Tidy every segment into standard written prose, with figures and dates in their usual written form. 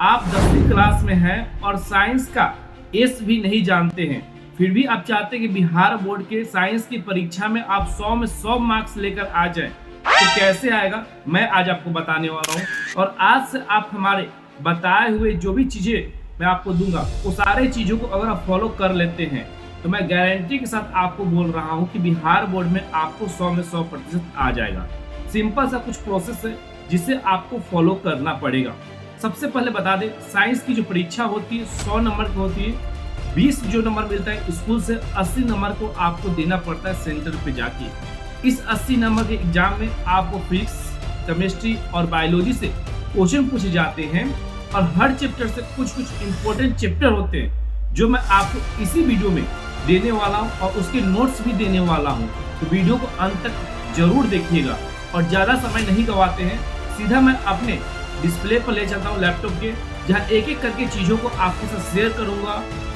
आप 10वीं क्लास में हैं और साइंस का एस भी नहीं जानते हैं, फिर भी आप चाहते हैं कि बिहार बोर्ड के साइंस की परीक्षा में आप 100 में 100 मार्क्स लेकर आ जाएं, तो कैसे आएगा मैं आज आपको बताने वाला हूं। और आज से आप हमारे बताए हुए जो भी चीजें मैं आपको दूंगा वो सारे चीजों को अगर आप फॉलो कर लेते हैं तो मैं गारंटी के साथ आपको बोल रहा हूं कि बिहार बोर्ड में आपको 100 में 100% आ जाएगा। सिंपल सा कुछ प्रोसेस है जिसे आपको फॉलो करना पड़ेगा। सबसे पहले बता दें, साइंस की जो परीक्षा होती है 100 नंबर की होती है। 20 जो नंबर मिलता है स्कूल से, 80 नंबर को आपको देना पड़ता है सेंटर पे जाके। इस 80 नंबर के एग्जाम में आपको फिजिक्स, केमिस्ट्री और बायोलॉजी से क्वेश्चन पूछे जाते हैं और हर चैप्टर से कुछ इंपॉर्टेंट चैप्टर होते हैं जो मैं आपको इसी वीडियो में देने वाला हूं और उसके नोट्स भी देने वाला हूं। तो वीडियो को अंत तक जरूर देखिएगा और ज़्यादा समय नहीं गवाते हैं, सीधा मैं अपने डिस्प्ले पर ले चलता हूँ लैपटॉप के, जहाँ एक एक करके चीज़ों को आपके साथ शेयर करूँगा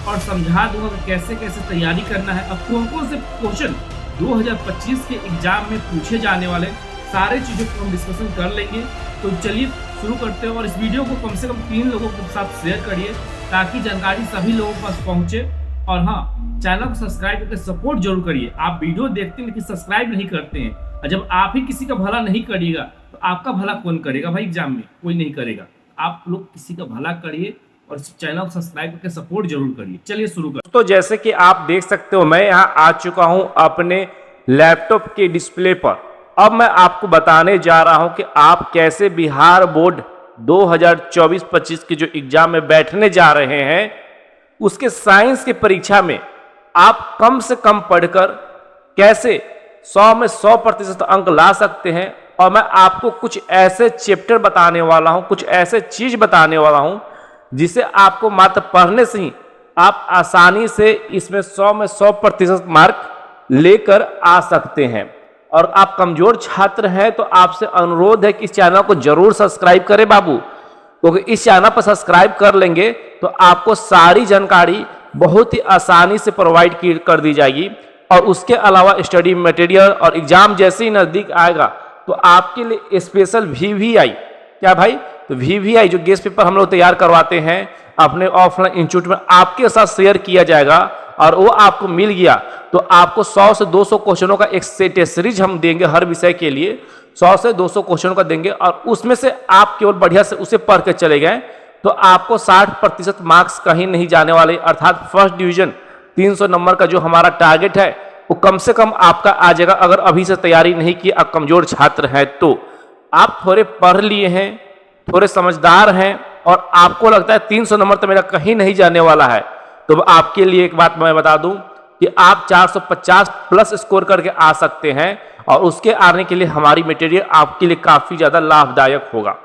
और समझा दूंगा कि कैसे कैसे तैयारी करना है और कौन कौन से क्वेश्चन 2025 के एग्जाम में पूछे जाने वाले सारे चीज़ों को हम डिस्कशन कर लेंगे। तो चलिए शुरू करते हैं और इस वीडियो को कम से कम 3 लोगों के साथ शेयर करिए ताकि जानकारी सभी लोगों के पास पहुँचे। और हाँ, चैनल को सब्सक्राइब करके सपोर्ट जरूर करिए। आप वीडियो देखते हैं लेकिन सब्सक्राइब नहीं करते हैं, और जब आप ही किसी का भला नहीं करिएगा तो आपका भला कौन करेगा भाई? एग्जाम में कोई नहीं करेगा। आप लोग किसी का भला करिए और इस चैनल को सब्सक्राइब करके सपोर्ट जरूर करिए। चलिए शुरू कर। तो जैसे कि आप देख सकते हो, मैं यहाँ आ चुका हूँ अपने लैपटॉप के डिस्प्ले पर। अब मैं आपको बताने जा रहा हूँ कि आप कैसे बिहार बोर्ड 2024-25 के जो एग्जाम में बैठने जा रहे हैं उसके साइंस की परीक्षा में आप कम से कम पढ़कर कैसे 100 में 100% अंक ला सकते हैं। और मैं आपको कुछ ऐसे चैप्टर बताने वाला हूं, कुछ ऐसे चीज बताने वाला हूं जिसे आपको मात्र पढ़ने से ही आप आसानी से इसमें 100 में 100% मार्क लेकर आ सकते हैं। और आप कमजोर छात्र हैं तो आपसे अनुरोध है कि इस चैनल को जरूर सब्सक्राइब करें बाबू, क्योंकि इस चैनल पर सब्सक्राइब कर लेंगे तो आपको सारी जानकारी बहुत ही आसानी से प्रोवाइड कर दी जाएगी। और उसके अलावा स्टडी मटेरियल और एग्जाम जैसे ही नज़दीक आएगा तो आपके लिए स्पेशल VVI, क्या भाई? तो VVI जो गेस्ट पेपर हम लोग तैयार करवाते हैं अपने ऑफलाइन इंस्टीट्यूट में, आपके साथ शेयर किया जाएगा। और वो आपको मिल गया तो आपको 100 से 200 क्वेश्चनों का एक सेट सीरीज हम देंगे हर विषय के लिए। 100 से 200 क्वेश्चनों का देंगे और उसमें से आप केवल बढ़िया से उसे पढ़ के चले गए तो आपको 60% मार्क्स कहीं नहीं जाने वाले, अर्थात फर्स्ट डिवीजन 300 नंबर का जो हमारा टारगेट है वो कम से कम आपका आ जाएगा। अगर अभी से तैयारी नहीं की, आप कमजोर छात्र हैं तो आप थोड़े पढ़ लिए हैं, थोड़े समझदार हैं और आपको लगता है 300 नंबर तो मेरा कहीं नहीं जाने वाला है, तो आपके लिए एक बात मैं बता दूं कि आप 450 प्लस स्कोर करके आ सकते हैं। और उसके आने के लिए हमारी मटेरियल आपके लिए काफ़ी ज़्यादा लाभदायक होगा।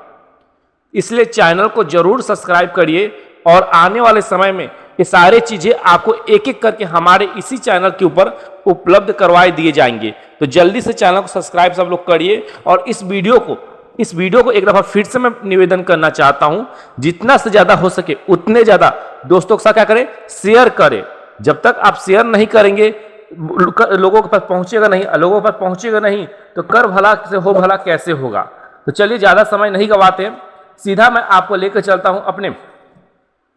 इसलिए चैनल को जरूर सब्सक्राइब करिए और आने वाले समय में ये सारे चीज़ें आपको एक एक करके हमारे इसी चैनल के ऊपर उपलब्ध करवाए दिए जाएंगे। तो जल्दी से चैनल को सब्सक्राइब सब लोग करिए। और इस वीडियो को एक दफ़ा फिर से मैं निवेदन करना चाहता हूँ, जितना से ज़्यादा हो सके उतने ज़्यादा दोस्तों के साथ क्या करें, शेयर करें। जब तक आप शेयर नहीं करेंगे लोगों के पास पहुँचेगा नहीं तो कर भला से हो भला कैसे होगा। तो चलिए ज़्यादा समय नहीं गवाते, सीधा मैं आपको लेकर चलता हूँ अपने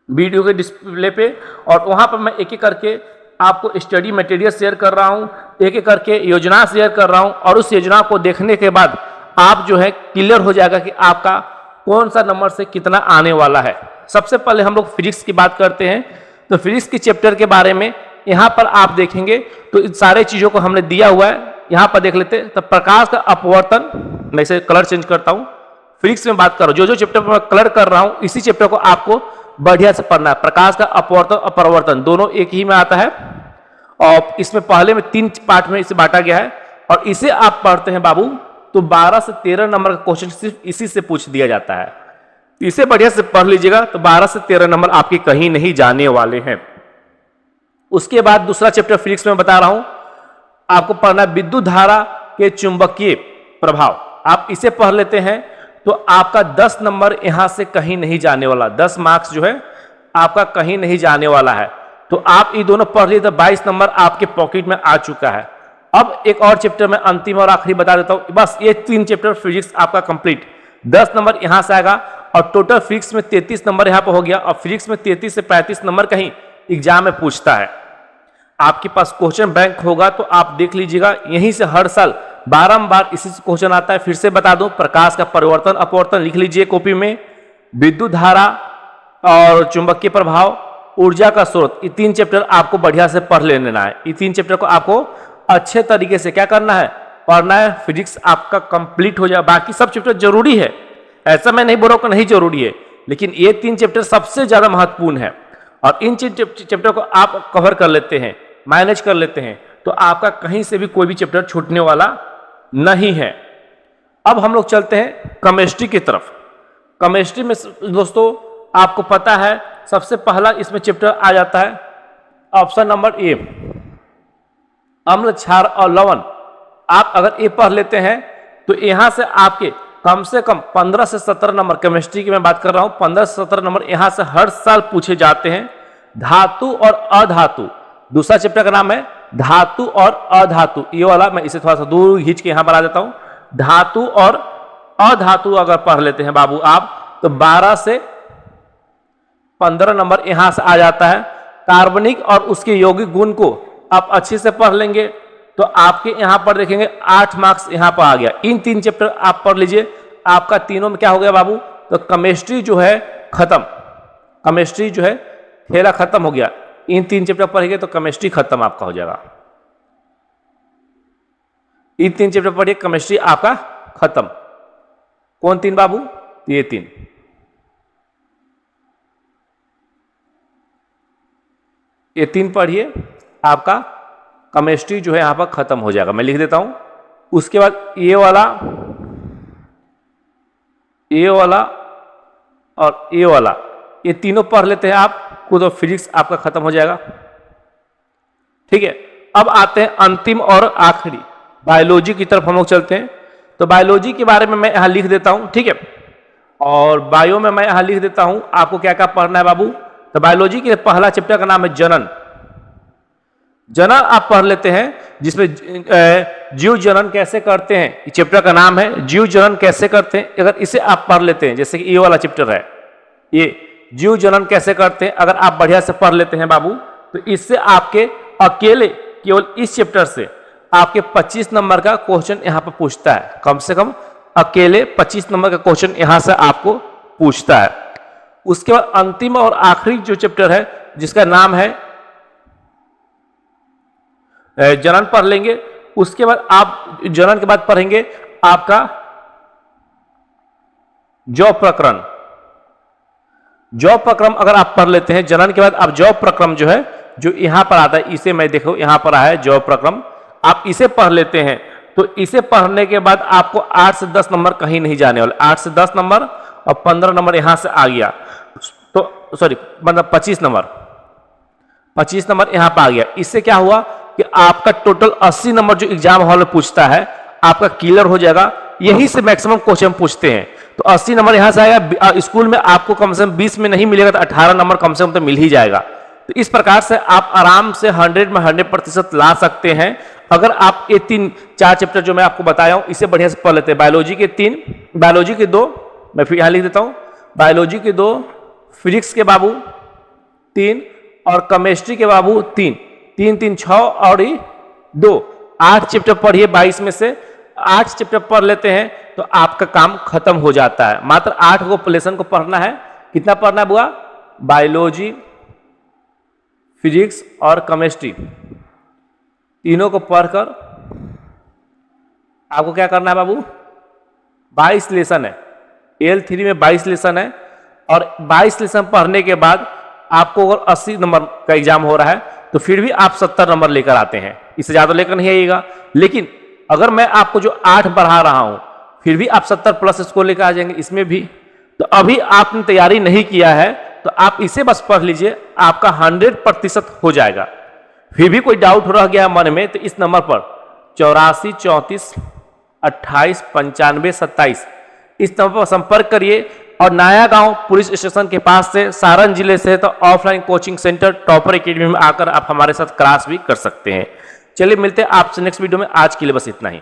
वीडियो के डिस्प्ले पे और वहाँ पर मैं एक एक करके आपको स्टडी मटेरियल शेयर कर रहा हूँ, एक एक करके योजना शेयर कर रहा हूँ। और उस योजना को देखने के बाद आप जो है क्लियर हो जाएगा कि आपका कौन सा नंबर से कितना आने वाला है। सबसे पहले हम लोग फिजिक्स की बात करते हैं। तो फिजिक्स के चैप्टर के बारे में यहाँ पर आप देखेंगे तो इन सारे चीज़ों को हमने दिया हुआ है, यहाँ पर देख लेते हैं। तो प्रकाश का अपवर्तन, मैं इसे कलर चेंज करता हूँ, फिजिक्स में बात करो, जो चैप्टर पर मैं कलर कर रहा हूँ इसी चैप्टर को आपको बढ़िया से पढ़ना है। प्रकाश का अपवर्तन और परावर्तन दोनों एक ही में आता है और इसमें पहले में 3 पार्ट में इसे बांटा गया है। और इसे आप पढ़ते हैं बाबू तो 12 से 13 नंबर का क्वेश्चन सिर्फ इसी से पूछ दिया जाता है। इसे बढ़िया से पढ़ लीजिएगा तो 12 से 13 नंबर आपके कहीं नहीं जाने वाले हैं। उसके बाद दूसरा चैप्टर फिजिक्स में बता रहा हूं, आपको पढ़ना है विद्युत धारा के चुंबकीय प्रभाव। आप इसे पढ़ लेते हैं तो आपका 10 नंबर यहां से कहीं नहीं जाने वाला, 10 मार्क्स जो है आपका कहीं नहीं जाने वाला है। तो आप ये दोनों पढ़ लिए तो 22 नंबर आपके पॉकेट में आ चुका है। अब एक और चैप्टर में अंतिम और आखिरी बता देता हूं, बस ये 3 चैप्टर फिजिक्स आपका कंप्लीट। 10 नंबर यहां से आएगा और टोटल फिजिक्स में 33 नंबर यहाँ पर हो गया, और फिजिक्स में 33 से 35 नंबर कहीं एग्जाम में पूछता है। आपके पास क्वेश्चन बैंक होगा तो आप देख लीजिएगा, यहीं से हर साल बारंबार इसी से क्वेश्चन आता है। फिर से बता दूं, प्रकाश का परिवर्तन अपवर्तन लिख लीजिए कॉपी में, विद्युत धारा और चुंबकीय प्रभाव, ऊर्जा का स्रोत, ये 3 चैप्टर आपको बढ़िया से पढ़ लेना है। ये 3 चैप्टर को आपको अच्छे तरीके से क्या करना है, पढ़ना है। फिजिक्स आपका कंप्लीट हो जाए। बाकी सब चैप्टर जरूरी है, ऐसा मैं नहीं बोल रहा हूं कि नहीं जरूरी है, लेकिन ये 3 चैप्टर सबसे ज्यादा महत्वपूर्ण है। और इन चैप्टर को आप कवर कर लेते हैं, मैनेज कर लेते हैं, तो आपका कहीं से भी कोई भी चैप्टर छूटने वाला नहीं है। अब हम लोग चलते हैं केमिस्ट्री की तरफ। केमिस्ट्री में दोस्तों आपको पता है सबसे पहला इसमें चैप्टर आ जाता है ऑप्शन नंबर ए, अम्ल क्षार और लवण। आप अगर ए पढ़ लेते हैं तो यहां से आपके कम से कम 15 से 17 नंबर, केमिस्ट्री की मैं बात कर रहा हूं, 15 से 17 नंबर यहां से हर साल पूछे जाते हैं। धातु और अधातु, दूसरा चैप्टर का नाम है धातु और अधातु। ये वाला मैं इसे थोड़ा सा दूर खींच के यहां बना देता हूं। धातु और अधातु अगर पढ़ लेते हैं बाबू आप, तो 12 से 15 नंबर यहां से आ जाता है। कार्बनिक और उसके यौगिक गुण को आप अच्छे से पढ़ लेंगे तो आपके यहां पर देखेंगे 8 मार्क्स यहां पर आ गया। इन 3 चैप्टर आप पढ़ लीजिए, आपका तीनों में क्या हो गया बाबू, तो केमिस्ट्री जो है खत्म, केमिस्ट्री जो है खेला खत्म हो गया। इन 3 चैप्टर पढ़ेंगे तो केमिस्ट्री खत्म आपका हो जाएगा। इन 3 चैप्टर पढ़िए, केमिस्ट्री आपका खत्म। कौन 3 बाबू, ये 3। ये 3 पढ़िए, आपका केमिस्ट्री जो है यहां पर खत्म हो जाएगा। मैं लिख देता हूं। उसके बाद ये वाला और ये वाला, ये तीनों पढ़ लेते हैं आप को, तो फिजिक्स आपका खत्म हो जाएगा। ठीक है, अब आते हैं अंतिम और आखिरी बायोलॉजी की तरफ हम लोग चलते हैं। तो बायोलॉजी के बारे में मैं यहां लिख देता हूं, ठीक है, और बायो में मैं यहां लिख देता हूं आपको क्या क्या पढ़ना है बाबू। तो बायोलॉजी के पहला चैप्टर का नाम है जनन। जनन आप पढ़ लेते हैं, जिसमें जीव जनन कैसे करते हैं, चैप्टर का नाम है जीव जनन कैसे करते हैं। अगर इसे आप पढ़ लेते हैं, जैसे कि ये वाला चैप्टर है, ये जीव जनन कैसे करते हैं, अगर आप बढ़िया से पढ़ लेते हैं बाबू, तो इससे आपके अकेले केवल इस चैप्टर से आपके 25 नंबर का क्वेश्चन यहां पर पूछता है। कम से कम अकेले 25 नंबर का क्वेश्चन यहां से आपको पूछता है। उसके बाद अंतिम और आखिरी जो चैप्टर है, जिसका नाम है जनन, पढ़ लेंगे। उसके बाद आप जनन के बाद पढ़ेंगे आपका जौ प्रकरण। जौ प्रक्रम अगर आप पढ़ लेते हैं, जनन के बाद आप जौ प्रक्रम जो है, जो यहां पर आता है, इसे मैं देखो यहां पर आया है जौ प्रक्रम, आप इसे पढ़ लेते हैं तो इसे पढ़ने के बाद आपको 8 से 10 नंबर कहीं नहीं जाने वाले। 8 से 10 नंबर और 15 नंबर यहां से आ गया, तो सॉरी मतलब 25 नंबर यहां पर आ गया। इससे क्या हुआ कि आपका टोटल 80 नंबर जो एग्जाम हॉल में पूछता है आपका क्लियर हो जाएगा। यही से मैक्सिमम क्वेश्चन पूछते हैं, तो 80 नंबर यहां से आएगा। स्कूल में आपको कम से कम 20 में नहीं मिलेगा तो 18 नंबर कम से कम तो मिल ही जाएगा। तो इस प्रकार से आप आराम से 100 में 100% ला सकते हैं, अगर आप ये 3-4 चैप्टर जो मैं आपको बताया हूं इसे बढ़िया से पढ़ लेते हैं। बायोलॉजी के 3, बायोलॉजी के 2, मैं फिर यहां लिख देता हूं, बायोलॉजी के 2, फिजिक्स के बाबू 3 और केमिस्ट्री के बाबू 3, 3, 6 और 2, 8 चैप्टर पढ़िए। 22 में से 8 चैप्टर पढ़ लेते हैं तो आपका काम खत्म हो जाता है। मात्र 8 को लेसन को पढ़ना है। कितना पढ़ना है बुआ, बायोलॉजी, फिजिक्स और केमिस्ट्री तीनों को पढ़कर आपको क्या करना है बाबू, 22 लेसन है। L3 में 22 लेसन है और 22 लेसन पढ़ने के बाद आपको अगर 80 नंबर का एग्जाम हो रहा है तो फिर भी आप 70 नंबर लेकर आते हैं, इससे ज्यादा लेकर नहीं आइएगा। लेकिन अगर मैं आपको जो 8 बढ़ा रहा हूं फिर भी आप 70+ स्कोर लेकर आ जाएंगे इसमें भी। तो अभी आपने तैयारी नहीं किया है तो आप इसे बस पढ़ लीजिए, आपका 100% हो जाएगा। फिर भी कोई डाउट रह गया मन में तो इस नंबर पर 84 34 28 95 27 इस नंबर पर संपर्क करिए। और नया गांव पुलिस स्टेशन के पास से सारण जिले से तो offline coaching centre topper academy में आकर आप हमारे साथ क्लास भी कर सकते हैं। चलिए मिलते हैं आपसे नेक्स्ट वीडियो में। आज के लिए बस इतना ही।